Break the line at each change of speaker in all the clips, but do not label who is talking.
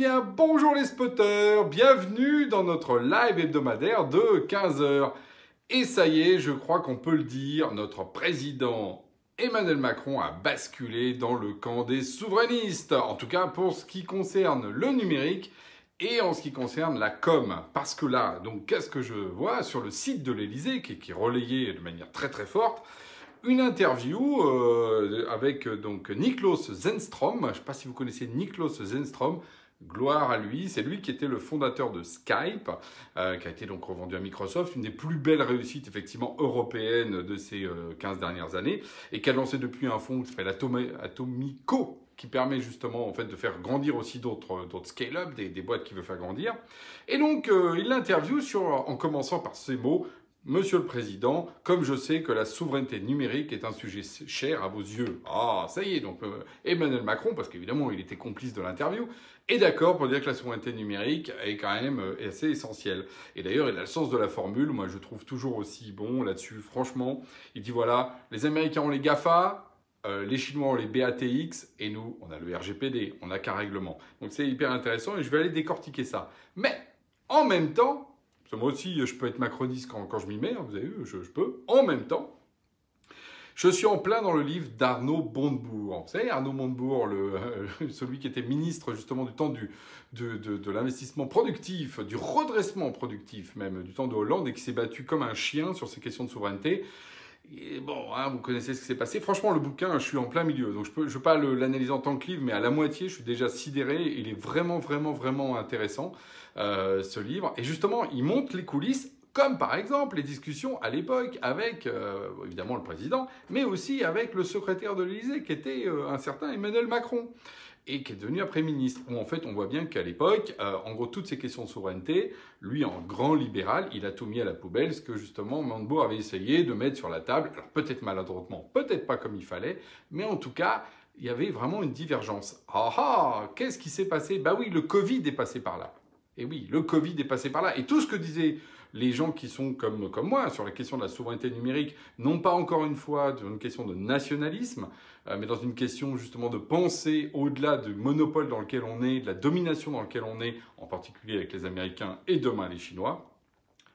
bien, bonjour les spotters, bienvenue dans notre live hebdomadaire de 15 heures. Et ça y est, je crois qu'on peut le dire, notre président Emmanuel Macron a basculé dans le camp des souverainistes. En tout cas pour ce qui concerne le numérique et en ce qui concerne la com. Parce que là, donc qu'est-ce que je vois sur le site de l'Élysée, qui est relayé de manière très très forte, une interview avec donc Niklas Zennström. Je ne sais pas si vous connaissez Niklas Zennström. Gloire à lui, c'est lui qui était le fondateur de Skype, qui a été donc revendu à Microsoft, une des plus belles réussites effectivement européennes de ces 15 dernières années, et qui a lancé depuis un fonds qui s'appelle Atomico, qui permet justement en fait de faire grandir aussi d'autres scale-up, des boîtes qui veulent faire grandir. Et donc il l'interviewe en commençant par ces mots: Monsieur le Président, comme je sais que la souveraineté numérique est un sujet cher à vos yeux. Ah, ça y est, donc Emmanuel Macron, parce qu'évidemment il était complice de l'interview, est d'accord pour dire que la souveraineté numérique est quand même assez essentielle. Et d'ailleurs, il a le sens de la formule, moi je trouve toujours aussi bon là-dessus, franchement. Il dit voilà, les Américains ont les GAFA, les Chinois ont les BATX, et nous, on a le RGPD, on n'a qu'un règlement. Donc c'est hyper intéressant et je vais aller décortiquer ça. Mais en même temps, moi aussi, je peux être macroniste quand je m'y mets, hein, vous avez vu, je peux. En même temps, je suis en plein dans le livre d'Arnaud Montebourg. Vous savez, Arnaud Montebourg, celui qui était ministre justement du temps de l'investissement productif, du redressement productif même, du temps de Hollande, et qui s'est battu comme un chien sur ces questions de souveraineté. Et bon, hein, vous connaissez ce qui s'est passé. Franchement, le bouquin, je suis en plein milieu. Donc, je ne peux pas l'analyser en tant que livre, mais à la moitié, je suis déjà sidéré. Il est vraiment, vraiment, vraiment intéressant, ce livre. Et justement, il montre les coulisses, comme par exemple les discussions à l'époque avec, évidemment, le président, mais aussi avec le secrétaire de l'Élysée, qui était un certain Emmanuel Macron, et qui est devenu après ministre, où en fait on voit bien qu'à l'époque, en gros, toutes ces questions de souveraineté, lui en grand libéral, il a tout mis à la poubelle, ce que justement Montebourg avait essayé de mettre sur la table, alors peut-être maladroitement, peut-être pas comme il fallait, mais en tout cas, il y avait vraiment une divergence. Ah ah, qu'est-ce qui s'est passé? Bah oui, le Covid est passé par là. Et oui, le Covid est passé par là. Et tout ce que disaient les gens qui sont comme moi sur la question de la souveraineté numérique, non pas encore une fois une question de nationalisme, mais dans une question justement de pensée au-delà du monopole dans lequel on est, de la domination dans laquelle on est, en particulier avec les Américains et demain les Chinois,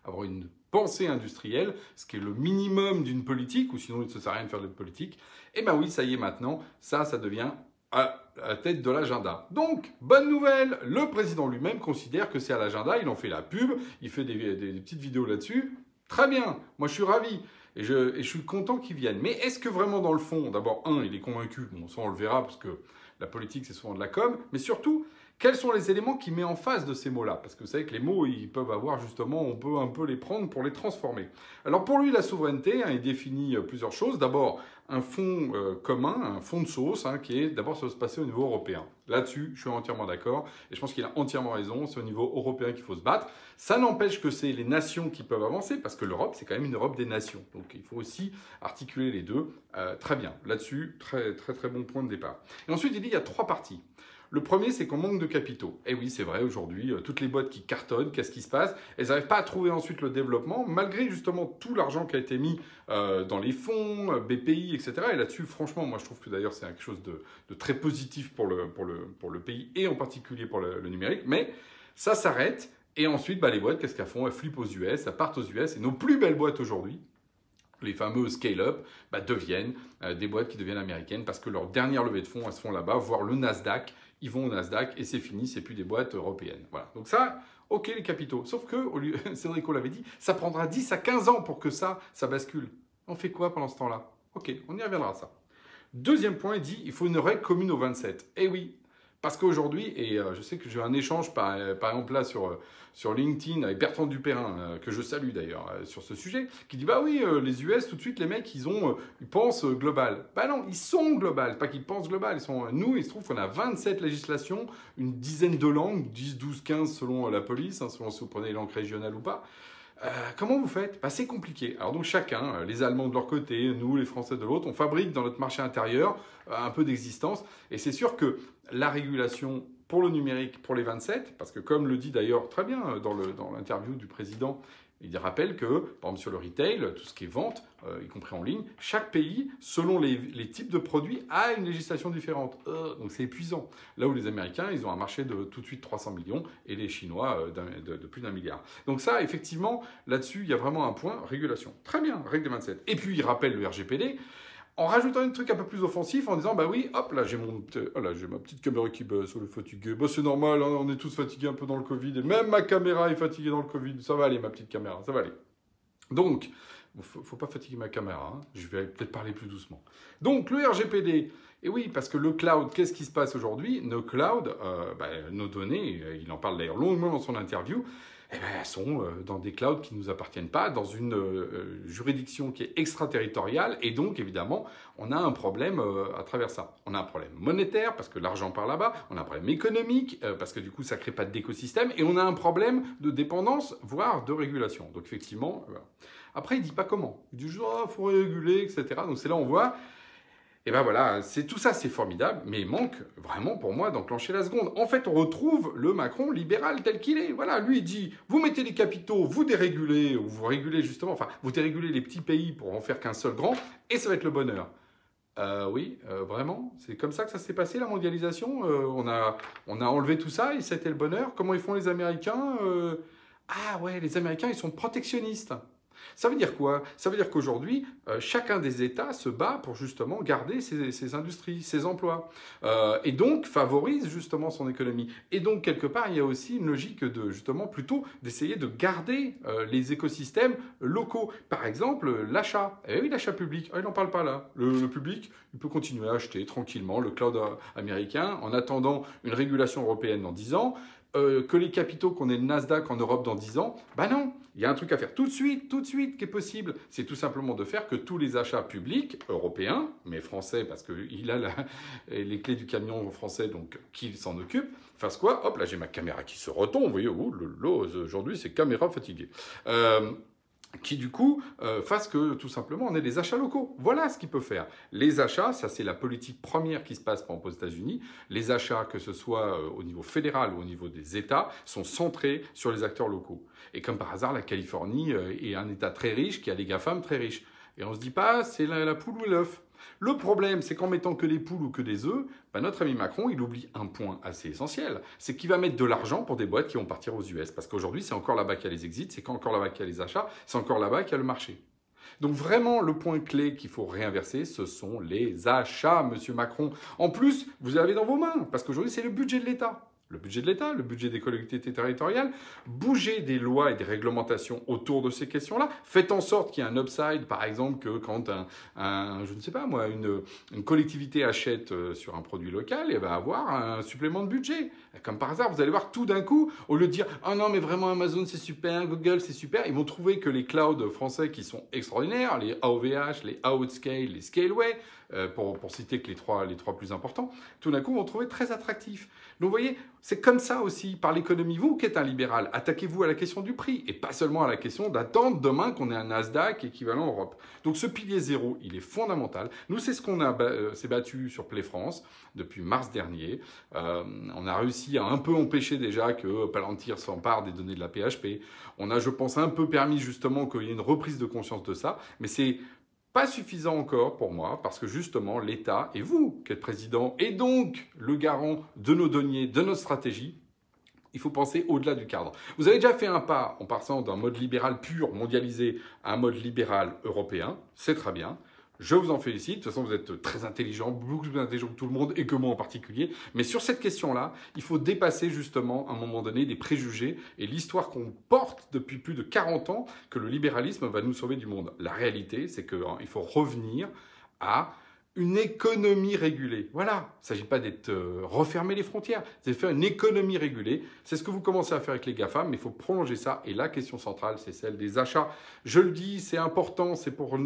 avoir une pensée industrielle, ce qui est le minimum d'une politique, ou sinon il ne sert à rien de faire de politique. Et ben oui, ça y est maintenant, ça devient à la tête de l'agenda. Donc, bonne nouvelle, le président lui-même considère que c'est à l'agenda, il en fait la pub, il fait des petites vidéos là-dessus. Très bien, moi je suis ravi. Et je suis content qu'il vienne. Mais est-ce que vraiment dans le fond, d'abord, il est convaincu, bon, ça on le verra, parce que la politique c'est souvent de la com, mais surtout, quels sont les éléments qu'il met en face de ces mots-là? Parce que vous savez que les mots, ils peuvent avoir justement, on peut un peu les prendre pour les transformer. Alors pour lui, la souveraineté, il définit plusieurs choses. D'abord, un fonds commun, un fonds de sauce, qui est d'abord ça va se passer au niveau européen. Là-dessus, je suis entièrement d'accord, et je pense qu'il a entièrement raison, c'est au niveau européen qu'il faut se battre. Ça n'empêche que c'est les nations qui peuvent avancer, parce que l'Europe, c'est quand même une Europe des nations. Donc il faut aussi articuler les deux. Très bien, là-dessus, très, très, très bon point de départ. Et ensuite, il dit qu'il y a 3 parties. Le premier, c'est qu'on manque de capitaux. Et oui, c'est vrai, aujourd'hui, toutes les boîtes qui cartonnent, qu'est-ce qui se passe? Elles n'arrivent pas à trouver ensuite le développement, malgré justement tout l'argent qui a été mis dans les fonds, BPI, etc. Et là-dessus, franchement, moi je trouve que d'ailleurs c'est quelque chose de très positif pour le pays, et en particulier pour le numérique. Mais ça s'arrête, et ensuite, les boîtes, qu'est-ce qu'elles font? Elles flippent aux US, elles partent aux US, et nos plus belles boîtes aujourd'hui, les fameux scale-up, deviennent des boîtes qui deviennent américaines, parce que leur dernière levée de fonds, elles se font là-bas, voire le Nasdaq. Ils vont au Nasdaq et c'est fini, c'est plus des boîtes européennes. Voilà. Donc ça, ok les capitaux. Sauf que, Cédrico l'avait dit, ça prendra 10 à 15 ans pour que ça bascule. On fait quoi pendant ce temps-là? Ok, on y reviendra à ça. Deuxième point, il dit, il faut une règle commune aux 27. Eh oui, parce qu'aujourd'hui, et je sais que j'ai eu un échange par exemple là sur LinkedIn avec Bertrand Dupérin, que je salue d'ailleurs sur ce sujet, qui dit bah oui, les US tout de suite les mecs ils pensent global. Bah non, ils sont global, pas qu'ils pensent global, nous il se trouve qu'on a 27 législations, une dizaine de langues, 10, 12, 15 selon la police, selon si vous prenez les langues régionales ou pas. Comment vous faites? C'est compliqué. Alors donc chacun, les Allemands de leur côté, nous les Français de l'autre, on fabrique dans notre marché intérieur un peu d'existence. Et c'est sûr que la régulation pour le numérique, pour les 27, parce que comme le dit d'ailleurs très bien dans l'interview du président, Il rappelle que, par exemple, sur le retail, tout ce qui est vente, y compris en ligne, chaque pays, selon les types de produits, a une législation différente. Donc c'est épuisant. Là où les Américains, ils ont un marché de tout de suite 300 millions et les Chinois de plus d'1 milliard. Donc ça, effectivement, là-dessus, il y a vraiment un point, régulation. Très bien, règle des 27. Et puis, il rappelle le RGPD, en rajoutant un truc un peu plus offensif, en disant, bah oui, hop, là j'ai ma petite caméra qui baisse, on est fatigué. Bah c'est normal, hein, on est tous fatigués un peu dans le Covid, et même ma caméra est fatiguée dans le Covid. Ça va aller, ma petite caméra, ça va aller. Donc, faut pas fatiguer ma caméra, hein. Je vais peut-être parler plus doucement. Donc, le RGPD, et oui, parce que le cloud, qu'est-ce qui se passe aujourd'hui? Nos clouds, nos données, il en parle d'ailleurs longuement dans son interview, eh ben, elles sont dans des clouds qui ne nous appartiennent pas, dans une juridiction qui est extraterritoriale, et donc évidemment, on a un problème à travers ça. On a un problème monétaire, parce que l'argent part là-bas, on a un problème économique, parce que du coup, ça ne crée pas d'écosystème, et on a un problème de dépendance, voire de régulation. Donc effectivement, voilà. Après, il ne dit pas comment. Il dit juste, il faut réguler, etc. Donc c'est là où on voit... Et ben voilà, tout ça, c'est formidable, mais il manque vraiment pour moi d'enclencher la seconde. En fait, on retrouve le Macron libéral tel qu'il est. Voilà, lui il dit, vous mettez les capitaux, vous dérégulez, ou vous régulez justement, enfin, vous dérégulez les petits pays pour en faire qu'un seul grand, et ça va être le bonheur. Oui, vraiment, c'est comme ça que ça s'est passé la mondialisation. On a enlevé tout ça et c'était le bonheur. Comment ils font les Américains? Ah ouais, les Américains, ils sont protectionnistes. Ça veut dire quoi? Ça veut dire qu'aujourd'hui, chacun des États se bat pour justement garder ses industries, ses emplois, et donc favorise justement son économie. Et donc, quelque part, il y a aussi une logique de justement plutôt d'essayer de garder les écosystèmes locaux. Par exemple, l'achat. Eh oui, l'achat public. Ah, il n'en parle pas là. Le public, il peut continuer à acheter tranquillement le cloud américain en attendant une régulation européenne dans 10 ans. Que les capitaux, qu'on ait le Nasdaq en Europe dans 10 ans, bah non, il y a un truc à faire tout de suite, qui est possible. C'est tout simplement de faire que tous les achats publics européens, mais français, parce qu'il a les clés du camion français, donc qu'il s'en occupe, fassent quoi? Hop, là j'ai ma caméra qui se retombe, vous voyez, aujourd'hui c'est caméra fatiguée. Qui du coup fasse que tout simplement on ait des achats locaux. Voilà ce qu'il peut faire. Les achats, ça c'est la politique première qui se passe par exemple aux États-Unis. Les achats, que ce soit au niveau fédéral ou au niveau des États, sont centrés sur les acteurs locaux. Et comme par hasard, la Californie est un État très riche qui a des GAFAM très riches. Et on se dit pas c'est la poule ou l'œuf. Le problème, c'est qu'en mettant que des poules ou que des œufs, notre ami Macron, il oublie un point assez essentiel. C'est qu'il va mettre de l'argent pour des boîtes qui vont partir aux US. Parce qu'aujourd'hui, c'est encore là-bas qu'il y a les exits, c'est encore là-bas qu'il y a les achats, c'est encore là-bas qu'il y a le marché. Donc vraiment, le point clé qu'il faut réinverser, ce sont les achats, monsieur Macron. En plus, vous l'avez dans vos mains, parce qu'aujourd'hui, c'est le budget de l'État. Le budget de l'État, le budget des collectivités territoriales, bougez des lois et des réglementations autour de ces questions-là. Faites en sorte qu'il y ait un upside, par exemple, que quand je ne sais pas moi, une collectivité achète sur un produit local, elle va avoir un supplément de budget. Comme par hasard, vous allez voir tout d'un coup, au lieu de dire « Ah non, mais vraiment Amazon c'est super, Google c'est super », ils vont trouver que les clouds français qui sont extraordinaires, les AOVH, les Outscale, les Scaleway, pour citer que les trois plus importants, tout d'un coup vont trouver très attractifs. Donc vous voyez, c'est comme ça aussi par l'économie. Vous qui êtes un libéral, attaquez-vous à la question du prix et pas seulement à la question d'attendre demain qu'on ait un Nasdaq équivalent Europe. Donc ce pilier zéro, il est fondamental. Nous, c'est ce qu'on s'est battu sur Play France depuis mars dernier. On a réussi à un peu empêcher déjà que Palantir s'empare des données de la PHP. On a, je pense, un peu permis justement qu'il y ait une reprise de conscience de ça. Mais c'est pas suffisant encore pour moi, parce que justement, l'État, et vous qui êtes président, et donc le garant de nos deniers, de notre stratégie, il faut penser au-delà du cadre. Vous avez déjà fait un pas en passant d'un mode libéral pur, mondialisé, à un mode libéral européen, c'est très bien. Je vous en félicite. De toute façon, vous êtes très intelligent, beaucoup plus intelligent que tout le monde et que moi en particulier. Mais sur cette question-là, il faut dépasser justement à un moment donné des préjugés et l'histoire qu'on porte depuis plus de 40 ans que le libéralisme va nous sauver du monde. La réalité, c'est qu'il faut revenir à une économie régulée. Voilà, il ne s'agit pas d'être refermer les frontières, c'est faire une économie régulée. C'est ce que vous commencez à faire avec les GAFAM, mais il faut prolonger ça. Et la question centrale, c'est celle des achats. Je le dis, c'est important, c'est pour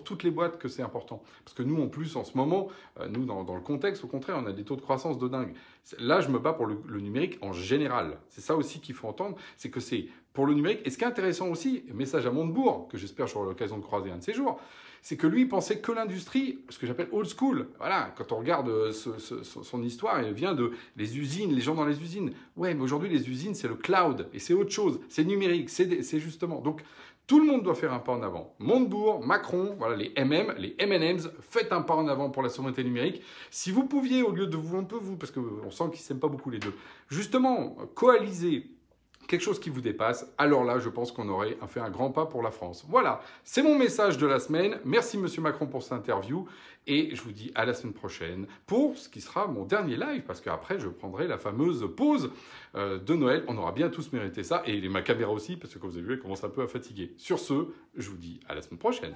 toutes les boîtes que c'est important. Parce que nous, en plus, en ce moment, nous, dans le contexte, au contraire, on a des taux de croissance de dingue. Là, je me bats pour le numérique en général. C'est ça aussi qu'il faut entendre, c'est que c'est pour le numérique. Et ce qui est intéressant aussi, message à Montebourg, que j'espère j'aurai l'occasion de croiser un de ces jours, c'est que lui, il pensait que l'industrie, ce que j'appelle old school. Voilà, quand on regarde son histoire, elle vient de les usines, les gens dans les usines. Ouais, mais aujourd'hui, les usines, c'est le cloud, et c'est autre chose, c'est numérique, c'est justement. Donc, tout le monde doit faire un pas en avant. Montebourg, Macron, voilà, les M&M's, faites un pas en avant pour la souveraineté numérique. Si vous pouviez, au lieu de vous, un peu vous, parce qu'on sent qu'ils ne s'aiment pas beaucoup les deux, justement, coaliser quelque chose qui vous dépasse, alors là, je pense qu'on aurait fait un grand pas pour la France. Voilà, c'est mon message de la semaine. Merci, Monsieur Macron, pour cette interview. Et je vous dis à la semaine prochaine pour ce qui sera mon dernier live, parce qu'après, je prendrai la fameuse pause de Noël. On aura bien tous mérité ça. Et ma caméra aussi, parce que comme vous avez vu, elle commence un peu à fatiguer. Sur ce, je vous dis à la semaine prochaine.